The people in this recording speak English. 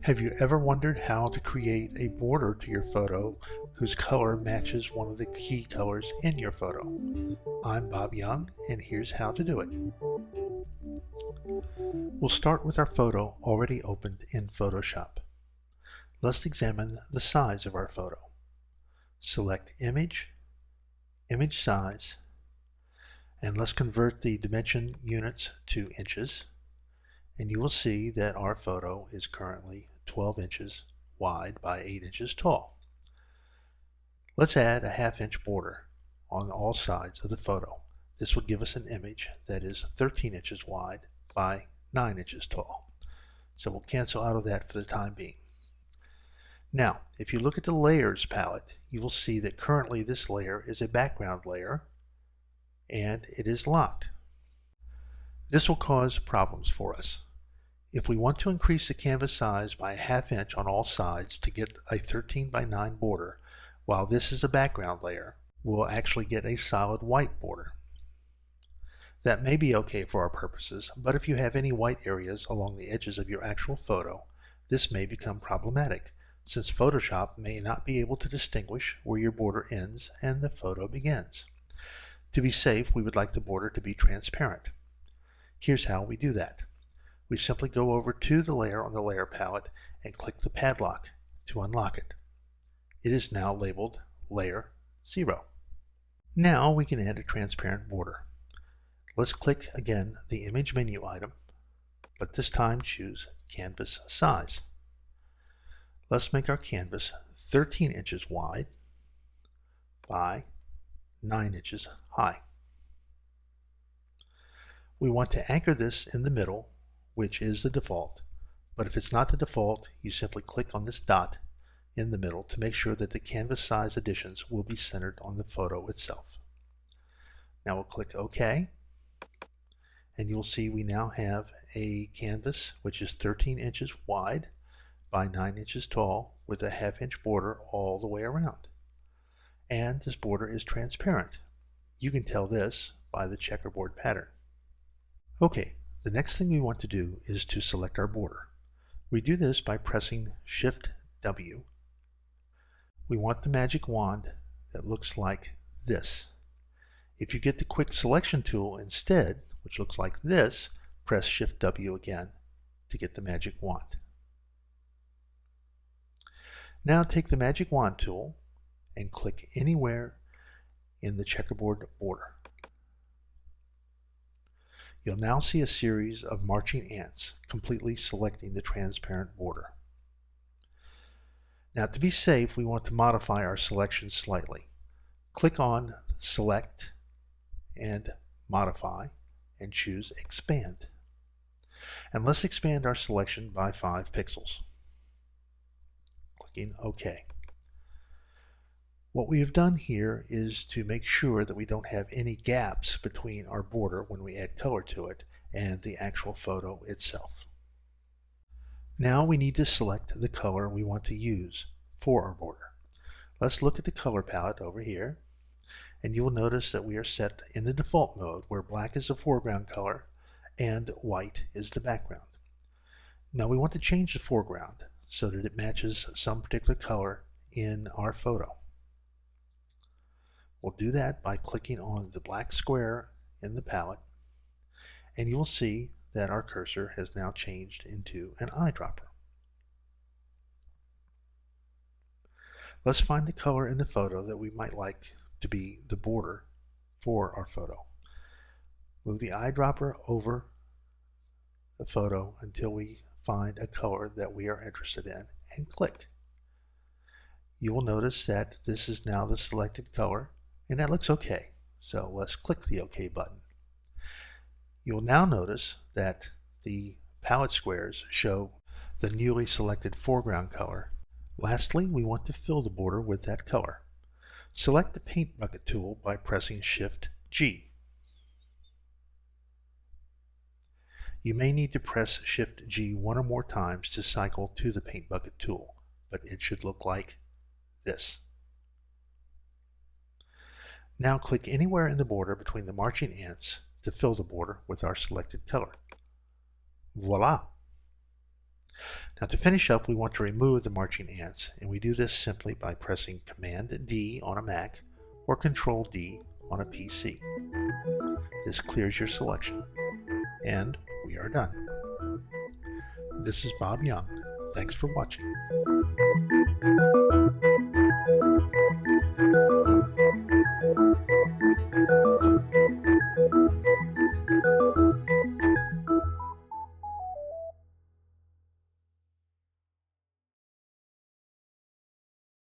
Have you ever wondered how to create a border to your photo whose color matches one of the key colors in your photo? I'm Bob Young, and here's how to do it. We'll start with our photo already opened in Photoshop. Let's examine the size of our photo. Select Image, Image Size, and let's convert the dimension units to inches. And you will see that our photo is currently 12 inches wide by 8 inches tall. Let's add a ½ inch border on all sides of the photo. This will give us an image that is 13 inches wide by 9 inches tall. So we'll cancel out of that for the time being. Now, if you look at the Layers palette, you will see that currently this layer is a background layer and it is locked. This will cause problems for us. If we want to increase the canvas size by a ½ inch on all sides to get a 13 by 9 border, while this is a background layer, we'll actually get a solid white border. That may be okay for our purposes, but if you have any white areas along the edges of your actual photo, this may become problematic, since Photoshop may not be able to distinguish where your border ends and the photo begins. To be safe, we would like the border to be transparent. Here's how we do that. We simply go over to the layer on the Layer palette and click the padlock to unlock it. It is now labeled Layer 0. Now we can add a transparent border. Let's click again the Image menu item, but this time choose Canvas Size. Let's make our canvas 13 inches wide by 9 inches high. We want to anchor this in the middle, which is the default, but if it's not the default, you simply click on this dot in the middle to make sure that the canvas size additions will be centered on the photo itself. Now we'll click OK, and you'll see we now have a canvas which is 13 inches wide by 9 inches tall with a ½ inch border all the way around. And this border is transparent. You can tell this by the checkerboard pattern. Okay, the next thing we want to do is to select our border. We do this by pressing Shift W. We want the magic wand that looks like this. If you get the quick selection tool instead, which looks like this, press Shift W again to get the magic wand. Now take the magic wand tool and click anywhere in the checkerboard border. You'll now see a series of marching ants completely selecting the transparent border. Now, to be safe, we want to modify our selection slightly. Click on Select and Modify and choose Expand. And let's expand our selection by 5 pixels. Clicking OK. What we have done here is to make sure that we don't have any gaps between our border when we add color to it and the actual photo itself. Now we need to select the color we want to use for our border. Let's look at the color palette over here, and you will notice that we are set in the default mode where black is the foreground color and white is the background. Now we want to change the foreground so that it matches some particular color in our photo. We'll do that by clicking on the black square in the palette, and you will see that our cursor has now changed into an eyedropper. Let's find the color in the photo that we might like to be the border for our photo. Move the eyedropper over the photo until we find a color that we are interested in and click. You will notice that this is now the selected color, and that looks okay. So let's click the OK button. You'll now notice that the palette squares show the newly selected foreground color. Lastly, we want to fill the border with that color. Select the Paint Bucket tool by pressing Shift G. You may need to press Shift G one or more times to cycle to the Paint Bucket tool, but it should look like this. Now click anywhere in the border between the marching ants to fill the border with our selected color. Voila! Now to finish up, we want to remove the marching ants, and we do this simply by pressing Command D on a Mac or Control D on a PC. This clears your selection, and we are done. This is Bob Young. Thanks for watching.